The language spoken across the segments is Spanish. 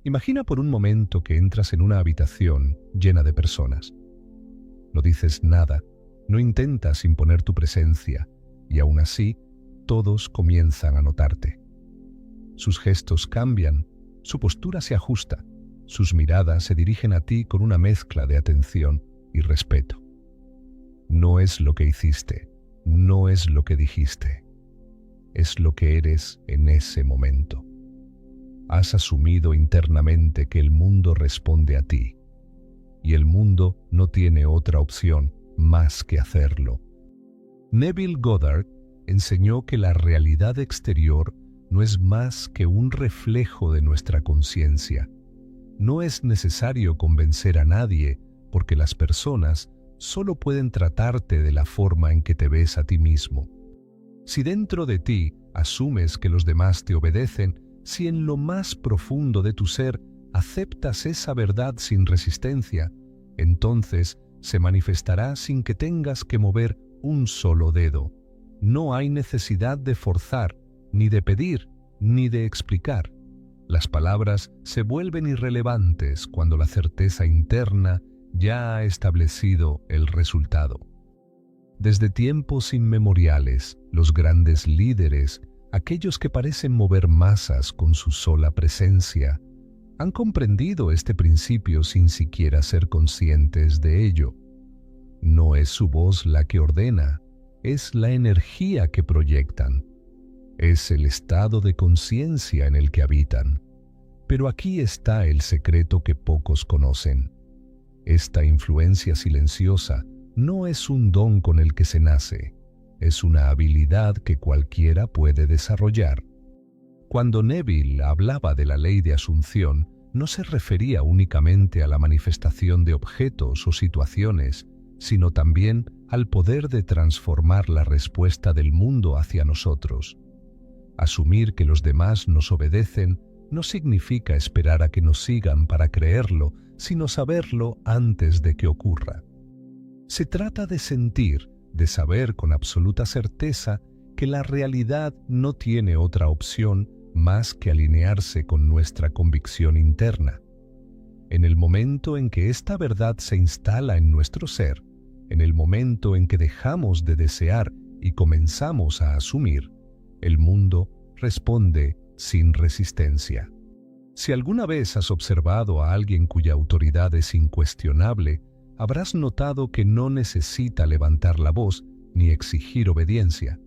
Imagina por un momento que entras en una habitación llena de personas. No dices nada, no intentas imponer tu presencia, y aún así, todos comienzan a notarte. Sus gestos cambian, su postura se ajusta, sus miradas se dirigen a ti con una mezcla de atención y respeto. No es lo que hiciste, no es lo que dijiste, es lo que eres en ese momento. Has asumido internamente que el mundo responde a ti, y el mundo no tiene otra opción más que hacerlo. Neville Goddard enseñó que la realidad exterior no es más que un reflejo de nuestra conciencia. No es necesario convencer a nadie, porque las personas solo pueden tratarte de la forma en que te ves a ti mismo. Si dentro de ti asumes que los demás te obedecen, si en lo más profundo de tu ser aceptas esa verdad sin resistencia, entonces se manifestará sin que tengas que mover un solo dedo. No hay necesidad de forzar, ni de pedir, ni de explicar. Las palabras se vuelven irrelevantes cuando la certeza interna ya ha establecido el resultado. Desde tiempos inmemoriales, los grandes líderes, aquellos que parecen mover masas con su sola presencia, han comprendido este principio sin siquiera ser conscientes de ello. No es su voz la que ordena, es la energía que proyectan. Es el estado de conciencia en el que habitan. Pero aquí está el secreto que pocos conocen. Esta influencia silenciosa no es un don con el que se nace, es una habilidad que cualquiera puede desarrollar. Cuando Neville hablaba de la ley de asunción, no se refería únicamente a la manifestación de objetos o situaciones, sino también al poder de transformar la respuesta del mundo hacia nosotros. Asumir que los demás nos obedecen no significa esperar a que nos sigan para creerlo, sino saberlo antes de que ocurra. Se trata de sentir, de saber con absoluta certeza que la realidad no tiene otra opción más que alinearse con nuestra convicción interna. En el momento en que esta verdad se instala en nuestro ser, en el momento en que dejamos de desear y comenzamos a asumir, el mundo responde sin resistencia. Si alguna vez has observado a alguien cuya autoridad es incuestionable, habrás notado que no necesita levantar la voz ni exigir obediencia.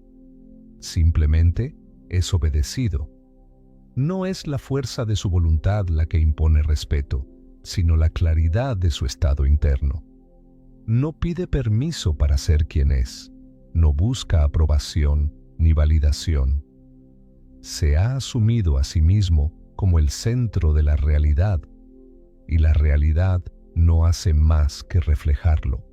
Simplemente es obedecido. No es la fuerza de su voluntad la que impone respeto, sino la claridad de su estado interno. No pide permiso para ser quien es, no busca aprobación ni validación. Se ha asumido a sí mismo como el centro de la realidad, y la realidad no hace más que reflejarlo.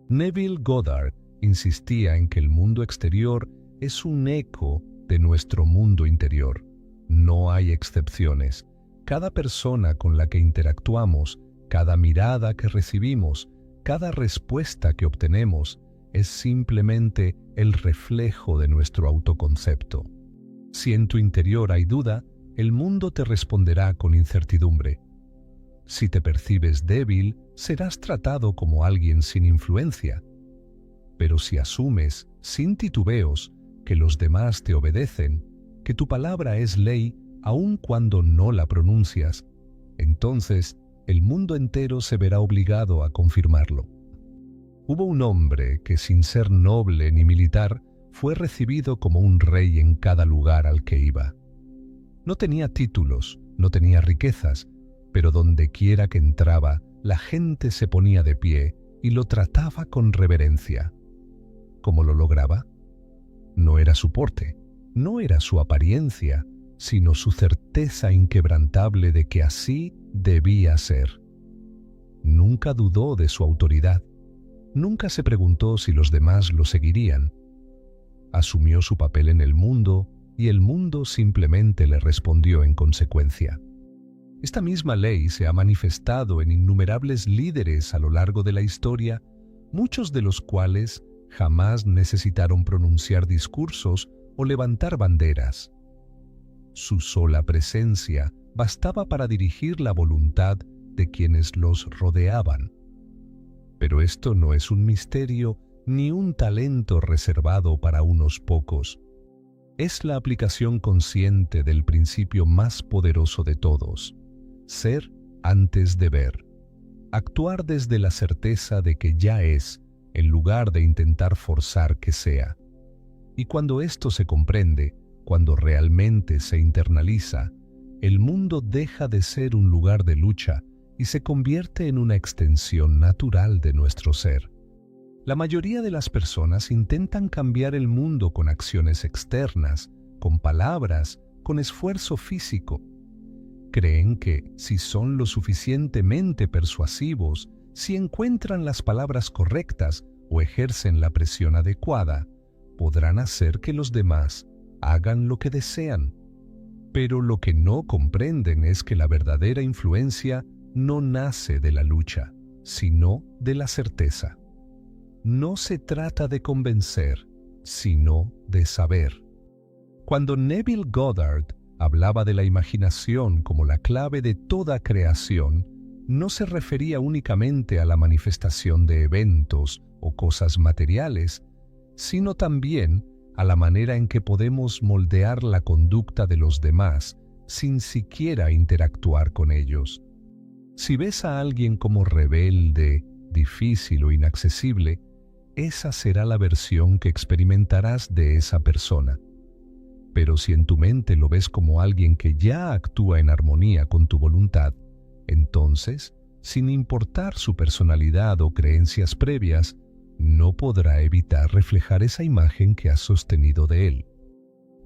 Neville Goddard insistía en que el mundo exterior es un eco de nuestro mundo interior. No hay excepciones. Cada persona con la que interactuamos, cada mirada que recibimos, cada respuesta que obtenemos, es simplemente el reflejo de nuestro autoconcepto. Si en tu interior hay duda, el mundo te responderá con incertidumbre. Si te percibes débil, serás tratado como alguien sin influencia. Pero si asumes, sin titubeos, que los demás te obedecen, que tu palabra es ley aun cuando no la pronuncias, entonces el mundo entero se verá obligado a confirmarlo. Hubo un hombre que, sin ser noble ni militar, fue recibido como un rey en cada lugar al que iba. No tenía títulos, no tenía riquezas, pero donde quiera que entraba, la gente se ponía de pie y lo trataba con reverencia. ¿Cómo lo lograba? No era su porte, no era su apariencia, sino su certeza inquebrantable de que así debía ser. Nunca dudó de su autoridad, nunca se preguntó si los demás lo seguirían. Asumió su papel en el mundo y el mundo simplemente le respondió en consecuencia. Esta misma ley se ha manifestado en innumerables líderes a lo largo de la historia, muchos de los cuales jamás necesitaron pronunciar discursos o levantar banderas. Su sola presencia bastaba para dirigir la voluntad de quienes los rodeaban. Pero esto no es un misterio ni un talento reservado para unos pocos. Es la aplicación consciente del principio más poderoso de todos: ser antes de ver. Actuar desde la certeza de que ya es, en lugar de intentar forzar que sea. Y cuando esto se comprende, cuando realmente se internaliza, el mundo deja de ser un lugar de lucha y se convierte en una extensión natural de nuestro ser. La mayoría de las personas intentan cambiar el mundo con acciones externas, con palabras, con esfuerzo físico. Creen que, si son lo suficientemente persuasivos, si encuentran las palabras correctas o ejercen la presión adecuada, podrán hacer que los demás hagan lo que desean. Pero lo que no comprenden es que la verdadera influencia no nace de la lucha, sino de la certeza. No se trata de convencer, sino de saber. Cuando Neville Goddard hablaba de la imaginación como la clave de toda creación, no se refería únicamente a la manifestación de eventos o cosas materiales, sino también a la manera en que podemos moldear la conducta de los demás sin siquiera interactuar con ellos. Si ves a alguien como rebelde, difícil o inaccesible, esa será la versión que experimentarás de esa persona. Pero si en tu mente lo ves como alguien que ya actúa en armonía con tu voluntad, entonces, sin importar su personalidad o creencias previas, no podrá evitar reflejar esa imagen que has sostenido de él.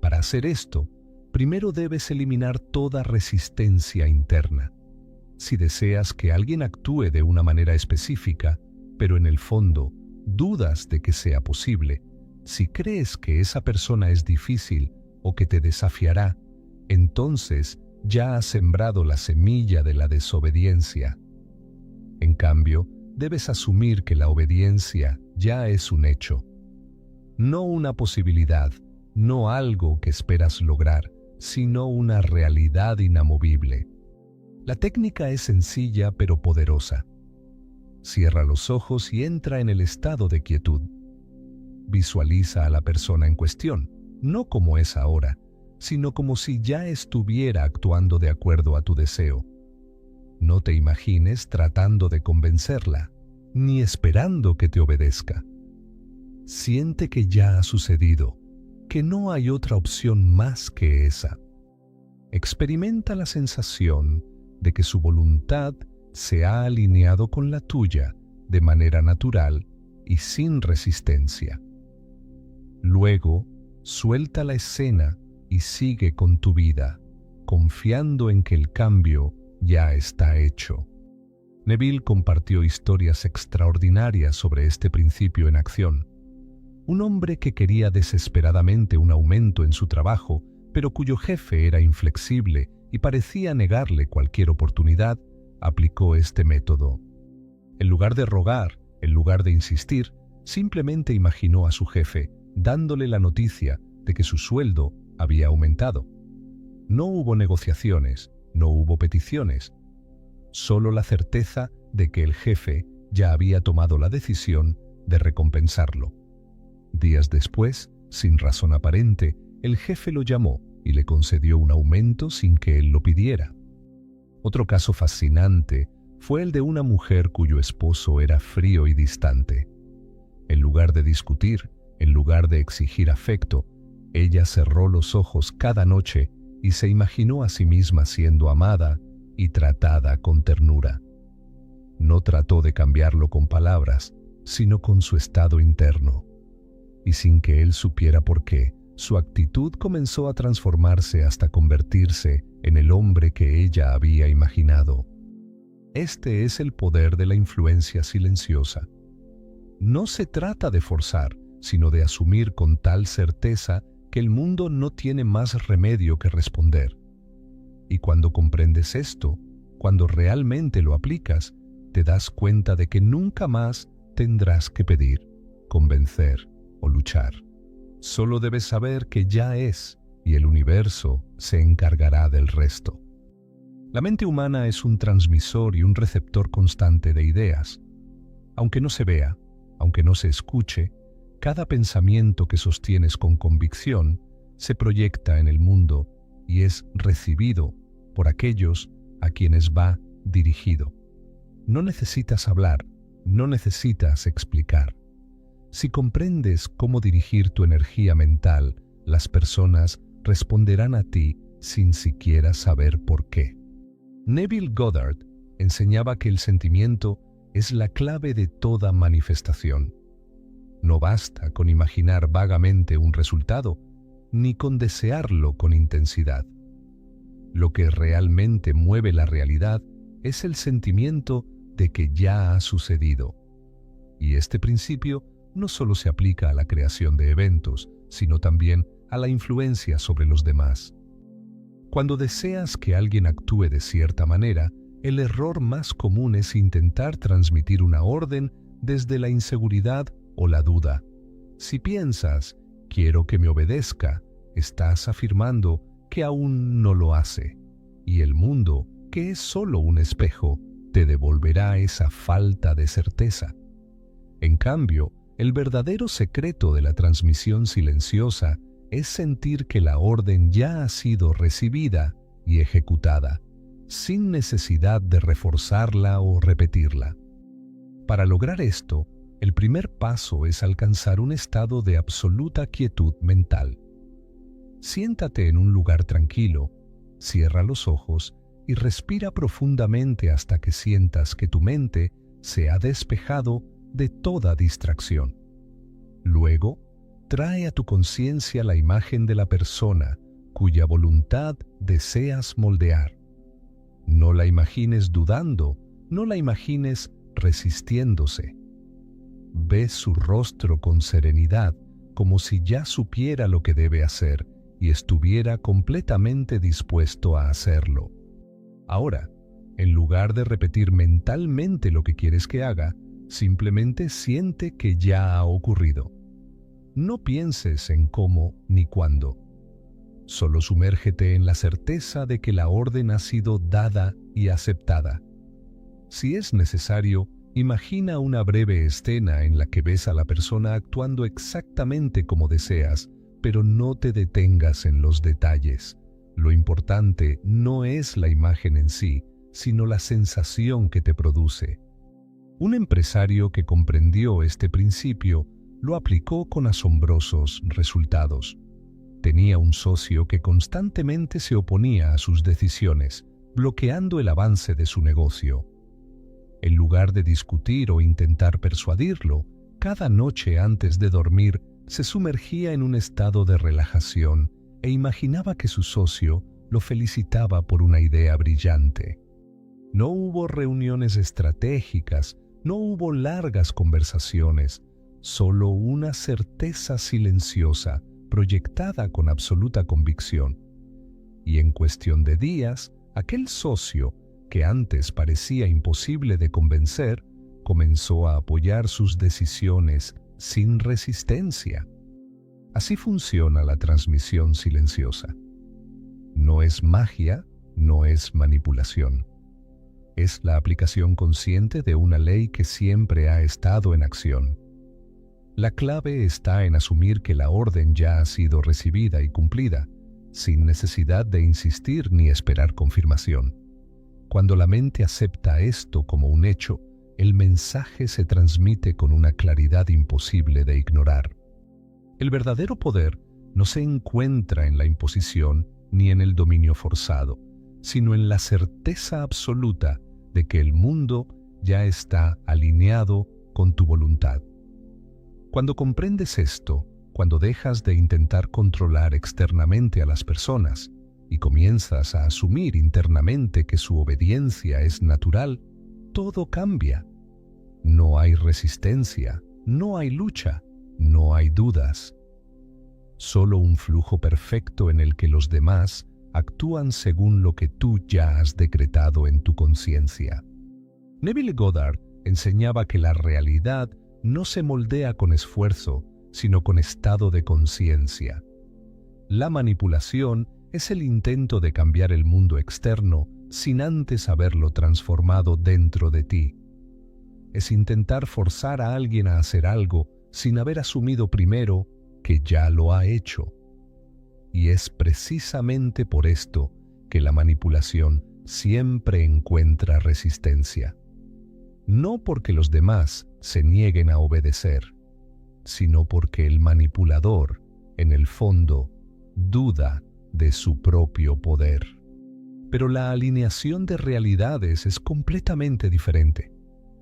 Para hacer esto, primero debes eliminar toda resistencia interna. Si deseas que alguien actúe de una manera específica, pero en el fondo dudas de que sea posible, si crees que esa persona es difícil o que te desafiará, entonces ya has sembrado la semilla de la desobediencia. En cambio, debes asumir que la obediencia ya es un hecho. No una posibilidad, no algo que esperas lograr, sino una realidad inamovible. La técnica es sencilla pero poderosa. Cierra los ojos y entra en el estado de quietud. Visualiza a la persona en cuestión, no como es ahora, sino como si ya estuviera actuando de acuerdo a tu deseo. No te imagines tratando de convencerla, ni esperando que te obedezca. Siente que ya ha sucedido, que no hay otra opción más que esa. Experimenta la sensación de que su voluntad se ha alineado con la tuya de manera natural y sin resistencia. Luego, suelta la escena y sigue con tu vida, confiando en que el cambio ya está hecho. Neville compartió historias extraordinarias sobre este principio en acción. Un hombre que quería desesperadamente un aumento en su trabajo, pero cuyo jefe era inflexible y parecía negarle cualquier oportunidad, aplicó este método. En lugar de rogar, en lugar de insistir, simplemente imaginó a su jefe, dándole la noticia de que su sueldo había aumentado. No hubo negociaciones, no hubo peticiones, solo la certeza de que el jefe ya había tomado la decisión de recompensarlo. Días después, sin razón aparente, el jefe lo llamó y le concedió un aumento sin que él lo pidiera. Otro caso fascinante fue el de una mujer cuyo esposo era frío y distante. En lugar de discutir, en lugar de exigir afecto, ella cerró los ojos cada noche y se imaginó a sí misma siendo amada y tratada con ternura. No trató de cambiarlo con palabras, sino con su estado interno. Y sin que él supiera por qué, su actitud comenzó a transformarse hasta convertirse en el hombre que ella había imaginado. Este es el poder de la influencia silenciosa. No se trata de forzar, sino de asumir con tal certeza que el mundo no tiene más remedio que responder. Y cuando comprendes esto, cuando realmente lo aplicas, te das cuenta de que nunca más tendrás que pedir, convencer o luchar. Solo debes saber que ya es, y el universo se encargará del resto. La mente humana es un transmisor y un receptor constante de ideas. Aunque no se vea, aunque no se escuche, cada pensamiento que sostienes con convicción se proyecta en el mundo y es recibido por aquellos a quienes va dirigido. No necesitas hablar, no necesitas explicar. Si comprendes cómo dirigir tu energía mental, las personas responderán a ti sin siquiera saber por qué. Neville Goddard enseñaba que el sentimiento es la clave de toda manifestación. No basta con imaginar vagamente un resultado, ni con desearlo con intensidad. Lo que realmente mueve la realidad es el sentimiento de que ya ha sucedido. Y este principio no solo se aplica a la creación de eventos, sino también a la influencia sobre los demás. Cuando deseas que alguien actúe de cierta manera, el error más común es intentar transmitir una orden desde la inseguridad o la duda. Si piensas, quiero que me obedezca, estás afirmando que aún no lo hace, y el mundo, que es solo un espejo, te devolverá esa falta de certeza. En cambio, el verdadero secreto de la transmisión silenciosa es sentir que la orden ya ha sido recibida y ejecutada, sin necesidad de reforzarla o repetirla. Para lograr esto, el primer paso es alcanzar un estado de absoluta quietud mental. Siéntate en un lugar tranquilo, cierra los ojos y respira profundamente hasta que sientas que tu mente se ha despejado de toda distracción. Luego, trae a tu conciencia la imagen de la persona cuya voluntad deseas moldear. No la imagines dudando, no la imagines resistiéndose. Ve su rostro con serenidad, como si ya supiera lo que debe hacer y estuviera completamente dispuesto a hacerlo. Ahora, en lugar de repetir mentalmente lo que quieres que haga, simplemente siente que ya ha ocurrido. No pienses en cómo ni cuándo. Solo sumérgete en la certeza de que la orden ha sido dada y aceptada. Si es necesario, imagina una breve escena en la que ves a la persona actuando exactamente como deseas, pero no te detengas en los detalles. Lo importante no es la imagen en sí, sino la sensación que te produce. Un empresario que comprendió este principio lo aplicó con asombrosos resultados. Tenía un socio que constantemente se oponía a sus decisiones, bloqueando el avance de su negocio. En lugar de discutir o intentar persuadirlo, cada noche antes de dormir se sumergía en un estado de relajación e imaginaba que su socio lo felicitaba por una idea brillante. No hubo reuniones estratégicas, no hubo largas conversaciones, solo una certeza silenciosa proyectada con absoluta convicción. Y en cuestión de días, aquel socio, que antes parecía imposible de convencer, comenzó a apoyar sus decisiones sin resistencia. Así funciona la transmisión silenciosa. No es magia, no es manipulación. Es la aplicación consciente de una ley que siempre ha estado en acción. La clave está en asumir que la orden ya ha sido recibida y cumplida, sin necesidad de insistir ni esperar confirmación. Cuando la mente acepta esto como un hecho, el mensaje se transmite con una claridad imposible de ignorar. El verdadero poder no se encuentra en la imposición ni en el dominio forzado, sino en la certeza absoluta de que el mundo ya está alineado con tu voluntad. Cuando comprendes esto, cuando dejas de intentar controlar externamente a las personas y comienzas a asumir internamente que su obediencia es natural, todo cambia. No hay resistencia, no hay lucha, no hay dudas. Solo un flujo perfecto en el que los demás actúan según lo que tú ya has decretado en tu conciencia. Neville Goddard enseñaba que la realidad no se moldea con esfuerzo, sino con estado de conciencia. La manipulación es el intento de cambiar el mundo externo sin antes haberlo transformado dentro de ti. Es intentar forzar a alguien a hacer algo sin haber asumido primero que ya lo ha hecho. Y es precisamente por esto que la manipulación siempre encuentra resistencia. No porque los demás se nieguen a obedecer, sino porque el manipulador, en el fondo, duda de su propio poder. Pero la alineación de realidades es completamente diferente.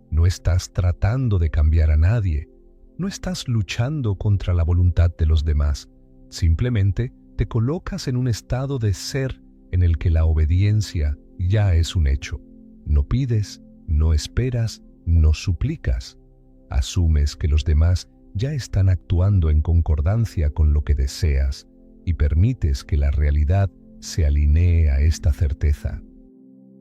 No estás tratando de cambiar a nadie, no estás luchando contra la voluntad de los demás, simplemente te colocas en un estado de ser en el que la obediencia ya es un hecho. No pides, no esperas, no suplicas. Asumes que los demás ya están actuando en concordancia con lo que deseas y permites que la realidad se alinee a esta certeza.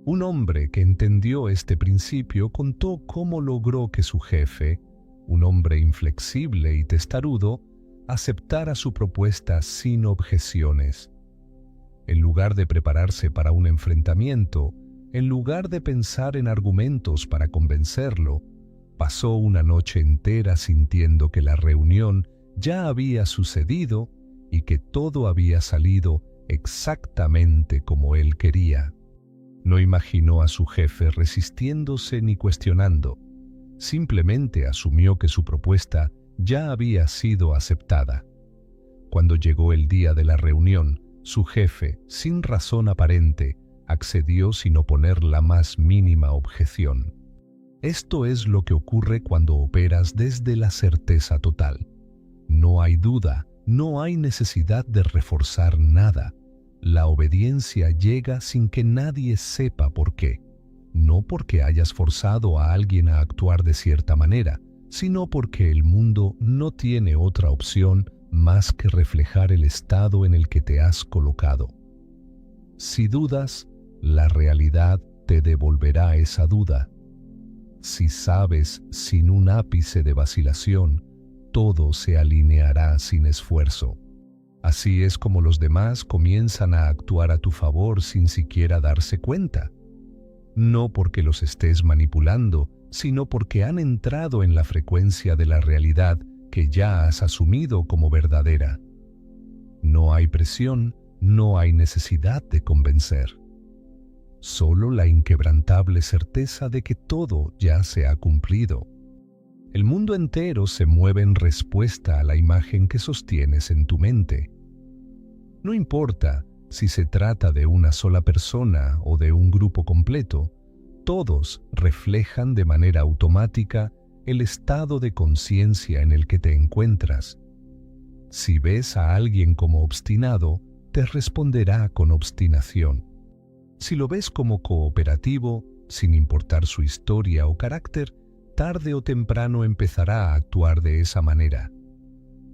Un hombre que entendió este principio contó cómo logró que su jefe, un hombre inflexible y testarudo, aceptara su propuesta sin objeciones. En lugar de prepararse para un enfrentamiento, en lugar de pensar en argumentos para convencerlo, pasó una noche entera sintiendo que la reunión ya había sucedido y que todo había salido exactamente como él quería. No imaginó a su jefe resistiéndose ni cuestionando. Simplemente asumió que su propuesta ya había sido aceptada. Cuando llegó el día de la reunión, su jefe, sin razón aparente, accedió sin oponer la más mínima objeción. Esto es lo que ocurre cuando operas desde la certeza total. No hay duda, no hay necesidad de reforzar nada. La obediencia llega sin que nadie sepa por qué. No porque hayas forzado a alguien a actuar de cierta manera, sino porque el mundo no tiene otra opción más que reflejar el estado en el que te has colocado. Si dudas, la realidad te devolverá esa duda. Si sabes sin un ápice de vacilación, todo se alineará sin esfuerzo. Así es como los demás comienzan a actuar a tu favor sin siquiera darse cuenta. No porque los estés manipulando, sino porque han entrado en la frecuencia de la realidad que ya has asumido como verdadera. No hay presión, no hay necesidad de convencer. Solo la inquebrantable certeza de que todo ya se ha cumplido. El mundo entero se mueve en respuesta a la imagen que sostienes en tu mente. No importa si se trata de una sola persona o de un grupo completo, todos reflejan de manera automática el estado de conciencia en el que te encuentras. Si ves a alguien como obstinado, te responderá con obstinación. Si lo ves como cooperativo, sin importar su historia o carácter, tarde o temprano empezará a actuar de esa manera.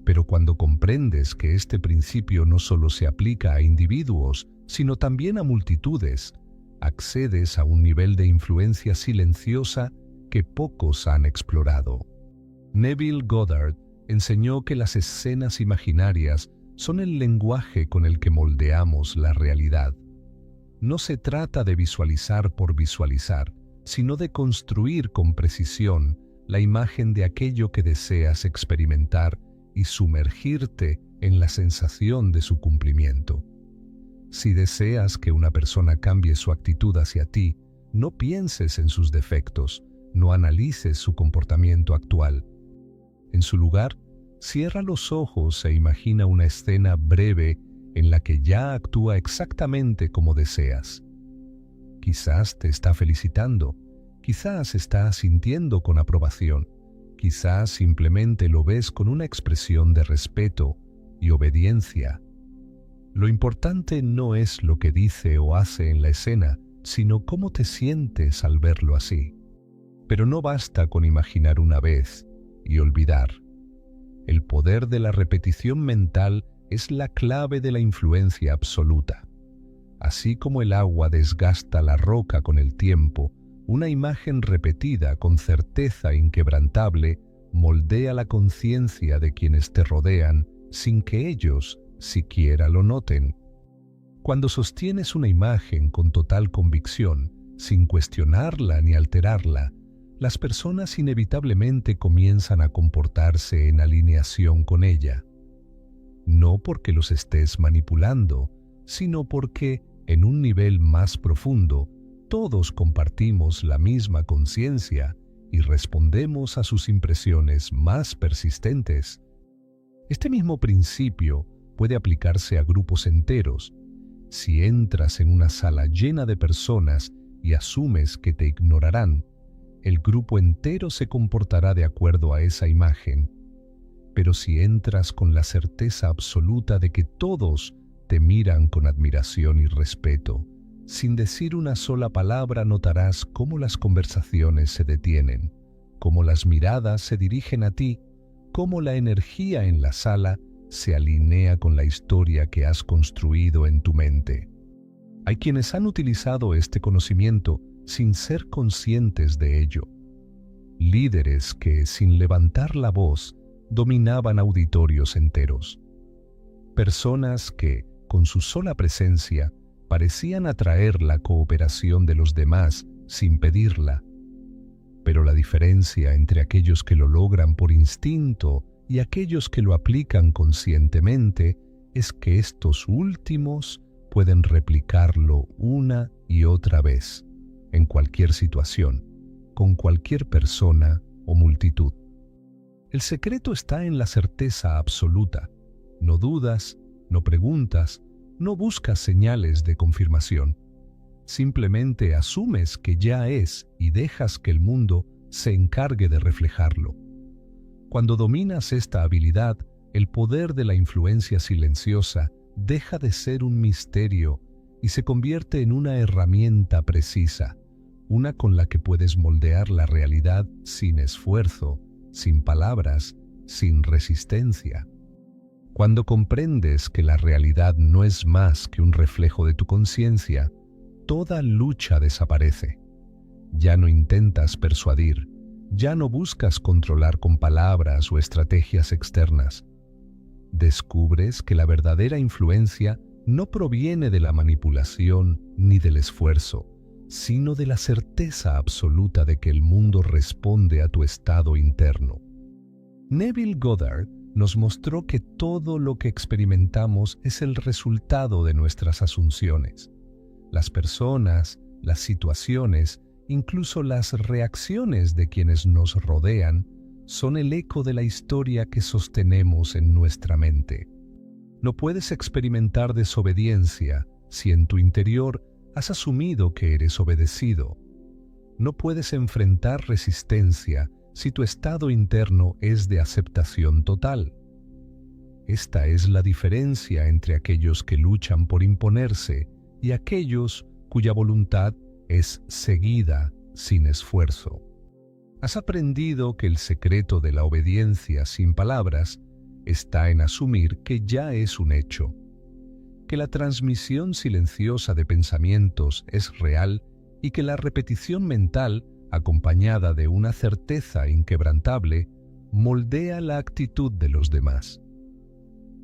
Pero cuando comprendes que este principio no solo se aplica a individuos, sino también a multitudes, accedes a un nivel de influencia silenciosa que pocos han explorado. Neville Goddard enseñó que las escenas imaginarias son el lenguaje con el que moldeamos la realidad. No se trata de visualizar por visualizar, sino de construir con precisión la imagen de aquello que deseas experimentar y sumergirte en la sensación de su cumplimiento. Si deseas que una persona cambie su actitud hacia ti, no pienses en sus defectos, no analices su comportamiento actual. En su lugar, cierra los ojos e imagina una escena breve en la que ya actúa exactamente como deseas. Quizás te está felicitando, quizás está asintiendo con aprobación, quizás simplemente lo ves con una expresión de respeto y obediencia. Lo importante no es lo que dice o hace en la escena, sino cómo te sientes al verlo así. Pero no basta con imaginar una vez y olvidar. El poder de la repetición mental es la clave de la influencia absoluta. Así como el agua desgasta la roca con el tiempo, una imagen repetida con certeza inquebrantable moldea la conciencia de quienes te rodean sin que ellos siquiera lo noten. Cuando sostienes una imagen con total convicción, sin cuestionarla ni alterarla, las personas inevitablemente comienzan a comportarse en alineación con ella. No porque los estés manipulando, sino porque, en un nivel más profundo, todos compartimos la misma conciencia y respondemos a sus impresiones más persistentes. Este mismo principio puede aplicarse a grupos enteros. Si entras en una sala llena de personas y asumes que te ignorarán, el grupo entero se comportará de acuerdo a esa imagen. Pero si entras con la certeza absoluta de que todos te miran con admiración y respeto, sin decir una sola palabra notarás cómo las conversaciones se detienen, cómo las miradas se dirigen a ti, cómo la energía en la sala se alinea con la historia que has construido en tu mente. Hay quienes han utilizado este conocimiento sin ser conscientes de ello. Líderes que, sin levantar la voz, dominaban auditorios enteros. Personas que, con su sola presencia, parecían atraer la cooperación de los demás sin pedirla. Pero la diferencia entre aquellos que lo logran por instinto y aquellos que lo aplican conscientemente es que estos últimos pueden replicarlo una y otra vez, en cualquier situación, con cualquier persona o multitud. El secreto está en la certeza absoluta. No dudas, no preguntas, no buscas señales de confirmación. Simplemente asumes que ya es y dejas que el mundo se encargue de reflejarlo. Cuando dominas esta habilidad, el poder de la influencia silenciosa deja de ser un misterio y se convierte en una herramienta precisa, una con la que puedes moldear la realidad sin esfuerzo, sin palabras, sin resistencia. Cuando comprendes que la realidad no es más que un reflejo de tu conciencia, toda lucha desaparece. Ya no intentas persuadir, ya no buscas controlar con palabras o estrategias externas. Descubres que la verdadera influencia no proviene de la manipulación ni del esfuerzo, sino de la certeza absoluta de que el mundo responde a tu estado interno. Neville Goddard nos mostró que todo lo que experimentamos es el resultado de nuestras asunciones. Las personas, las situaciones, incluso las reacciones de quienes nos rodean, son el eco de la historia que sostenemos en nuestra mente. No puedes experimentar desobediencia si en tu interior has asumido que eres obedecido. No puedes enfrentar resistencia si tu estado interno es de aceptación total. Esta es la diferencia entre aquellos que luchan por imponerse y aquellos cuya voluntad es seguida sin esfuerzo. Has aprendido que el secreto de la obediencia sin palabras está en asumir que ya es un hecho, que la transmisión silenciosa de pensamientos es real y que la repetición mental, acompañada de una certeza inquebrantable, moldea la actitud de los demás.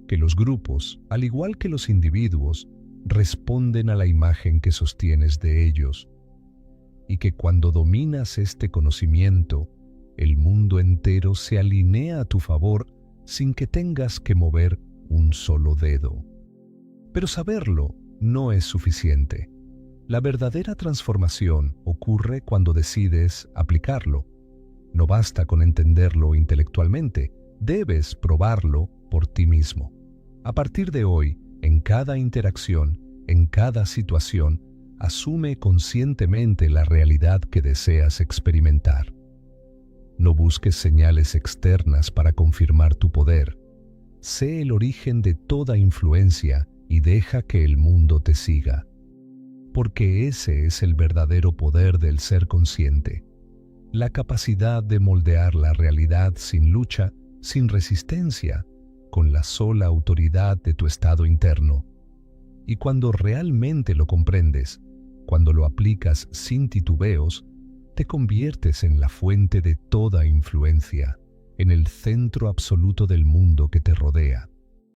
Que los grupos, al igual que los individuos, responden a la imagen que sostienes de ellos, y que cuando dominas este conocimiento, el mundo entero se alinea a tu favor sin que tengas que mover un solo dedo. Pero saberlo no es suficiente. La verdadera transformación ocurre cuando decides aplicarlo. No basta con entenderlo intelectualmente, debes probarlo por ti mismo. A partir de hoy, en cada interacción, en cada situación, asume conscientemente la realidad que deseas experimentar. No busques señales externas para confirmar tu poder. Sé el origen de toda influencia y deja que el mundo te siga. Porque ese es el verdadero poder del ser consciente. La capacidad de moldear la realidad sin lucha, sin resistencia, con la sola autoridad de tu estado interno. Y cuando realmente lo comprendes, cuando lo aplicas sin titubeos, te conviertes en la fuente de toda influencia, en el centro absoluto del mundo que te rodea.